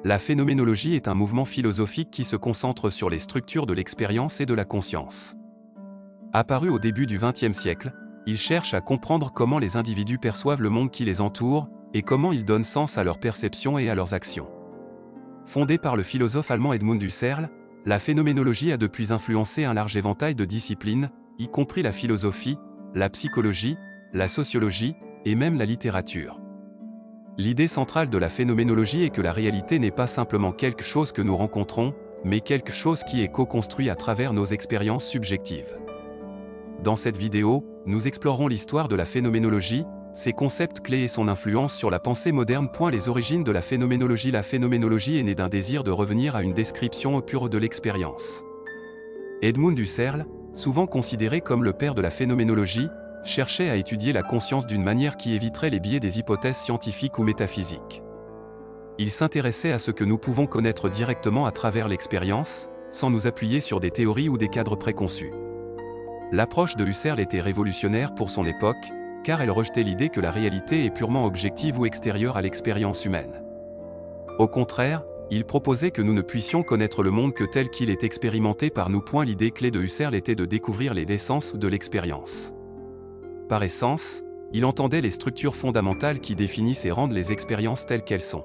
La phénoménologie est un mouvement philosophique qui se concentre sur les structures de l'expérience et de la conscience. Apparu au début du XXe siècle, il cherche à comprendre comment les individus perçoivent le monde qui les entoure, et comment ils donnent sens à leurs perceptions et à leurs actions. Fondée par le philosophe allemand Edmund Husserl, la phénoménologie a depuis influencé un large éventail de disciplines, y compris la philosophie, la psychologie, la sociologie, et même la littérature. L'idée centrale de la phénoménologie est que la réalité n'est pas simplement quelque chose que nous rencontrons, mais quelque chose qui est co-construit à travers nos expériences subjectives. Dans cette vidéo, nous explorerons l'histoire de la phénoménologie, ses concepts clés et son influence sur la pensée moderne. Les origines de la phénoménologie. La phénoménologie est née d'un désir de revenir à une description pure de l'expérience. Edmund Husserl, souvent considéré comme le père de la phénoménologie, cherchait à étudier la conscience d'une manière qui éviterait les biais des hypothèses scientifiques ou métaphysiques. Il s'intéressait à ce que nous pouvons connaître directement à travers l'expérience, sans nous appuyer sur des théories ou des cadres préconçus. L'approche de Husserl était révolutionnaire pour son époque, car elle rejetait l'idée que la réalité est purement objective ou extérieure à l'expérience humaine. Au contraire, il proposait que nous ne puissions connaître le monde que tel qu'il est expérimenté par nous. L'idée clé de Husserl était de découvrir les essences de l'expérience. Par essence, il entendait les structures fondamentales qui définissent et rendent les expériences telles qu'elles sont.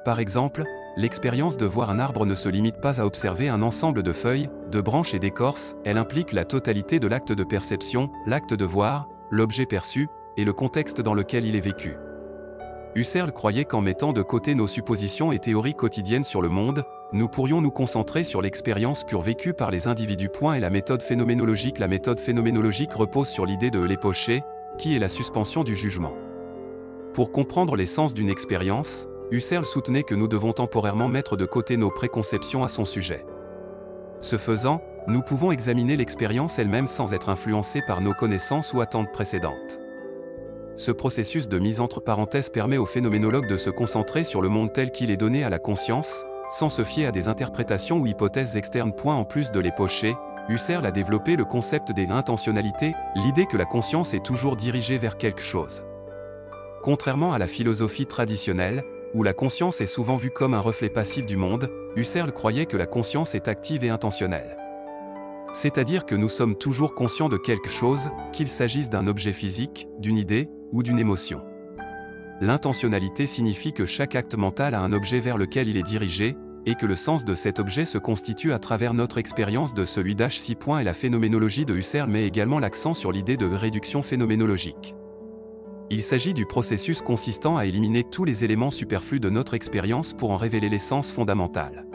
Par exemple, l'expérience de voir un arbre ne se limite pas à observer un ensemble de feuilles, de branches et d'écorces, elle implique la totalité de l'acte de perception, l'acte de voir, l'objet perçu, et le contexte dans lequel il est vécu. Husserl croyait qu'en mettant de côté nos suppositions et théories quotidiennes sur le monde, nous pourrions nous concentrer sur l'expérience pure vécue par les individus. Et la méthode phénoménologique. La méthode phénoménologique repose sur l'idée de l'époché, qui est la suspension du jugement. Pour comprendre l'essence d'une expérience, Husserl soutenait que nous devons temporairement mettre de côté nos préconceptions à son sujet. Ce faisant, nous pouvons examiner l'expérience elle-même sans être influencés par nos connaissances ou attentes précédentes. Ce processus de mise entre parenthèses permet au phénoménologue de se concentrer sur le monde tel qu'il est donné à la conscience, sans se fier à des interprétations ou hypothèses externes. En plus de l'époché, Husserl a développé le concept des intentionnalités, l'idée que la conscience est toujours dirigée vers quelque chose. Contrairement à la philosophie traditionnelle, où la conscience est souvent vue comme un reflet passif du monde, Husserl croyait que la conscience est active et intentionnelle. C'est-à-dire que nous sommes toujours conscients de quelque chose, qu'il s'agisse d'un objet physique, d'une idée, ou d'une émotion. L'intentionnalité signifie que chaque acte mental a un objet vers lequel il est dirigé, et que le sens de cet objet se constitue à travers notre expérience de celui d'H6. Et la phénoménologie de Husserl met également l'accent sur l'idée de réduction phénoménologique. Il s'agit du processus consistant à éliminer tous les éléments superflus de notre expérience pour en révéler l'essence fondamentale.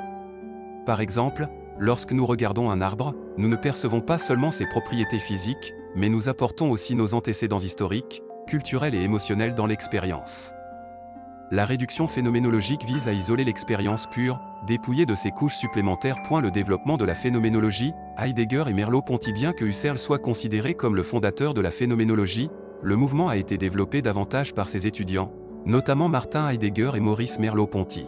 Par exemple, lorsque nous regardons un arbre, nous ne percevons pas seulement ses propriétés physiques, mais nous apportons aussi nos antécédents historiques, culturels et émotionnels dans l'expérience. La réduction phénoménologique vise à isoler l'expérience pure, dépouillée de ses couches supplémentaires. Le développement de la phénoménologie, Heidegger et Merleau-Ponty. Bien que Husserl soit considéré comme le fondateur de la phénoménologie, le mouvement a été développé davantage par ses étudiants, notamment Martin Heidegger et Maurice Merleau-Ponty.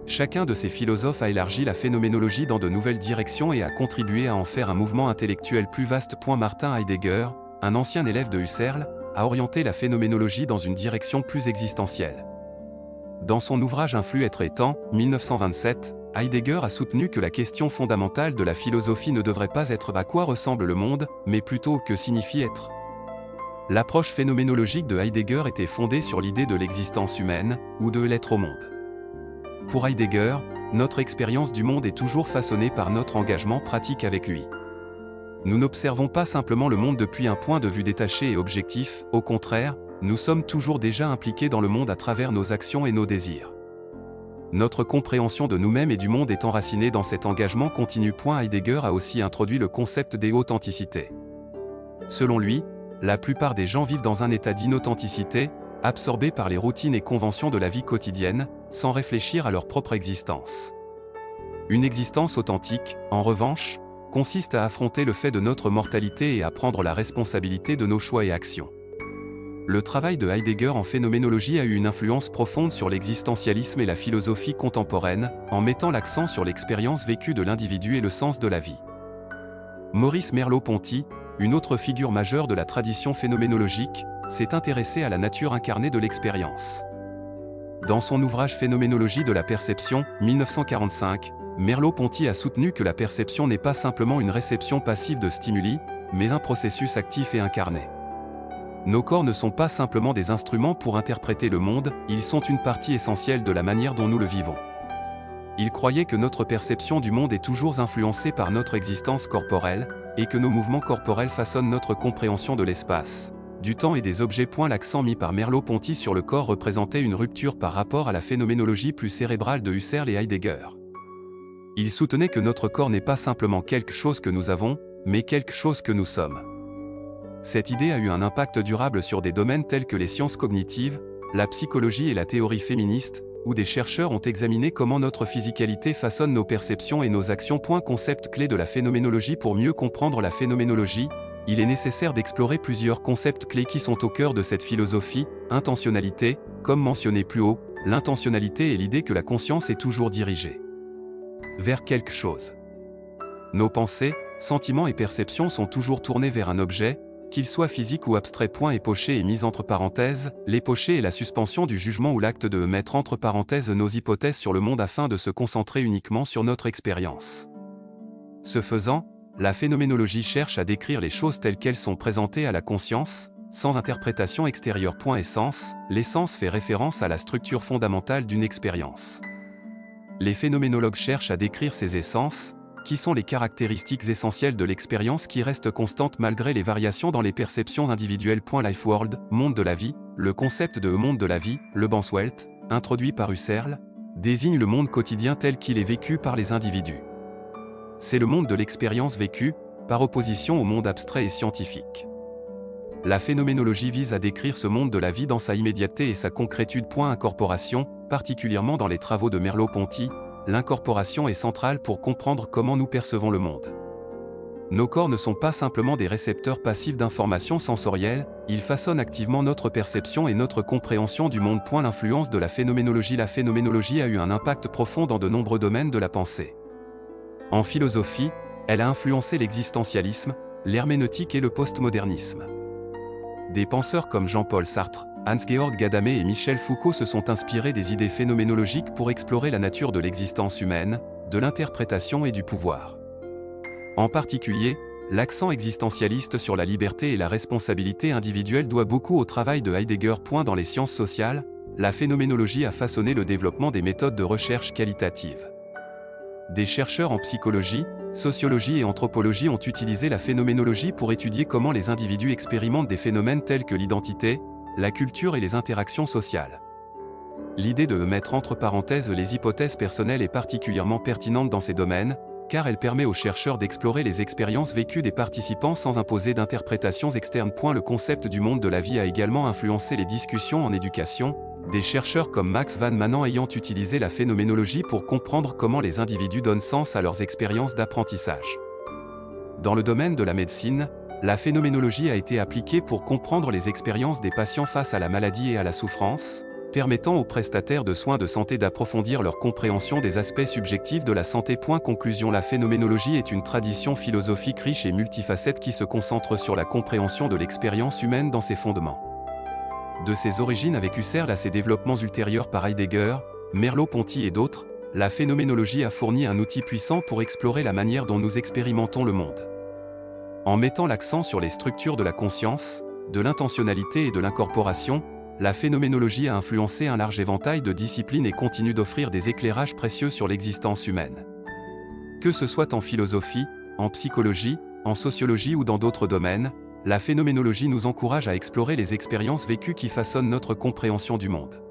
Chacun de ces philosophes a élargi la phénoménologie dans de nouvelles directions et a contribué à en faire un mouvement intellectuel plus vaste. Martin Heidegger, un ancien élève de Husserl, a orienté la phénoménologie dans une direction plus existentielle. Dans son ouvrage Influx être et temps, 1927, Heidegger a soutenu que la question fondamentale de la philosophie ne devrait pas être à quoi ressemble le monde, mais plutôt que signifie être. L'approche phénoménologique de Heidegger était fondée sur l'idée de l'existence humaine, ou de l'être au monde. Pour Heidegger, notre expérience du monde est toujours façonnée par notre engagement pratique avec lui. Nous n'observons pas simplement le monde depuis un point de vue détaché et objectif, au contraire, nous sommes toujours déjà impliqués dans le monde à travers nos actions et nos désirs. Notre compréhension de nous-mêmes et du monde est enracinée dans cet engagement continu. Heidegger a aussi introduit le concept d'authenticité. Selon lui, la plupart des gens vivent dans un état d'inauthenticité, absorbés par les routines et conventions de la vie quotidienne, sans réfléchir à leur propre existence. Une existence authentique, en revanche, consiste à affronter le fait de notre mortalité et à prendre la responsabilité de nos choix et actions. Le travail de Heidegger en phénoménologie a eu une influence profonde sur l'existentialisme et la philosophie contemporaine, en mettant l'accent sur l'expérience vécue de l'individu et le sens de la vie. Maurice Merleau-Ponty, une autre figure majeure de la tradition phénoménologique, s'est intéressé à la nature incarnée de l'expérience. Dans son ouvrage Phénoménologie de la perception, 1945, Merleau-Ponty a soutenu que la perception n'est pas simplement une réception passive de stimuli, mais un processus actif et incarné. Nos corps ne sont pas simplement des instruments pour interpréter le monde, ils sont une partie essentielle de la manière dont nous le vivons. Il croyait que notre perception du monde est toujours influencée par notre existence corporelle, et que nos mouvements corporels façonnent notre compréhension de l'espace, du temps et des objets. L'accent mis par Merleau-Ponty sur le corps représentait une rupture par rapport à la phénoménologie plus cérébrale de Husserl et Heidegger. Il soutenait que notre corps n'est pas simplement quelque chose que nous avons, mais quelque chose que nous sommes. Cette idée a eu un impact durable sur des domaines tels que les sciences cognitives, la psychologie et la théorie féministe, où des chercheurs ont examiné comment notre physicalité façonne nos perceptions et nos actions. Concept clé de la phénoménologie. Pour mieux comprendre la phénoménologie, il est nécessaire d'explorer plusieurs concepts clés qui sont au cœur de cette philosophie. Intentionnalité, comme mentionné plus haut, l'intentionnalité est l'idée que la conscience est toujours dirigée vers quelque chose. Nos pensées, sentiments et perceptions sont toujours tournés vers un objet, qu'il soit physique ou abstrait. Époché et mis entre parenthèses, l'époché est la suspension du jugement ou l'acte de mettre entre parenthèses nos hypothèses sur le monde afin de se concentrer uniquement sur notre expérience. Ce faisant, la phénoménologie cherche à décrire les choses telles qu'elles sont présentées à la conscience, sans interprétation extérieure. Essence, l'essence fait référence à la structure fondamentale d'une expérience. Les phénoménologues cherchent à décrire ces essences, qui sont les caractéristiques essentielles de l'expérience qui restent constantes malgré les variations dans les perceptions individuelles. Life World, monde de la vie, le concept de monde de la vie, Lebenswelt, introduit par Husserl, désigne le monde quotidien tel qu'il est vécu par les individus. C'est le monde de l'expérience vécue, par opposition au monde abstrait et scientifique. La phénoménologie vise à décrire ce monde de la vie dans sa immédiateté et sa concrétude. Incorporation, particulièrement dans les travaux de Merleau-Ponty, l'incorporation est centrale pour comprendre comment nous percevons le monde. Nos corps ne sont pas simplement des récepteurs passifs d'informations sensorielles, ils façonnent activement notre perception et notre compréhension du monde. L'influence de la phénoménologie. La phénoménologie a eu un impact profond dans de nombreux domaines de la pensée. En philosophie, elle a influencé l'existentialisme, l'herméneutique et le postmodernisme. Des penseurs comme Jean-Paul Sartre, Hans-Georg Gadamer et Michel Foucault se sont inspirés des idées phénoménologiques pour explorer la nature de l'existence humaine, de l'interprétation et du pouvoir. En particulier, l'accent existentialiste sur la liberté et la responsabilité individuelle doit beaucoup au travail de Heidegger. Dans les sciences sociales, la phénoménologie a façonné le développement des méthodes de recherche qualitative. Des chercheurs en psychologie, sociologie et anthropologie ont utilisé la phénoménologie pour étudier comment les individus expérimentent des phénomènes tels que l'identité, la culture et les interactions sociales. L'idée de mettre entre parenthèses les hypothèses personnelles est particulièrement pertinente dans ces domaines, car elle permet aux chercheurs d'explorer les expériences vécues des participants sans imposer d'interprétations externes. Le concept du monde de la vie a également influencé les discussions en éducation, des chercheurs comme Max Van Manen ayant utilisé la phénoménologie pour comprendre comment les individus donnent sens à leurs expériences d'apprentissage. Dans le domaine de la médecine, la phénoménologie a été appliquée pour comprendre les expériences des patients face à la maladie et à la souffrance, permettant aux prestataires de soins de santé d'approfondir leur compréhension des aspects subjectifs de la santé. Conclusion. La phénoménologie est une tradition philosophique riche et multifacette qui se concentre sur la compréhension de l'expérience humaine dans ses fondements. De ses origines avec Husserl à ses développements ultérieurs par Heidegger, Merleau-Ponty et d'autres, la phénoménologie a fourni un outil puissant pour explorer la manière dont nous expérimentons le monde. En mettant l'accent sur les structures de la conscience, de l'intentionnalité et de l'incorporation, la phénoménologie a influencé un large éventail de disciplines et continue d'offrir des éclairages précieux sur l'existence humaine. Que ce soit en philosophie, en psychologie, en sociologie ou dans d'autres domaines, la phénoménologie nous encourage à explorer les expériences vécues qui façonnent notre compréhension du monde.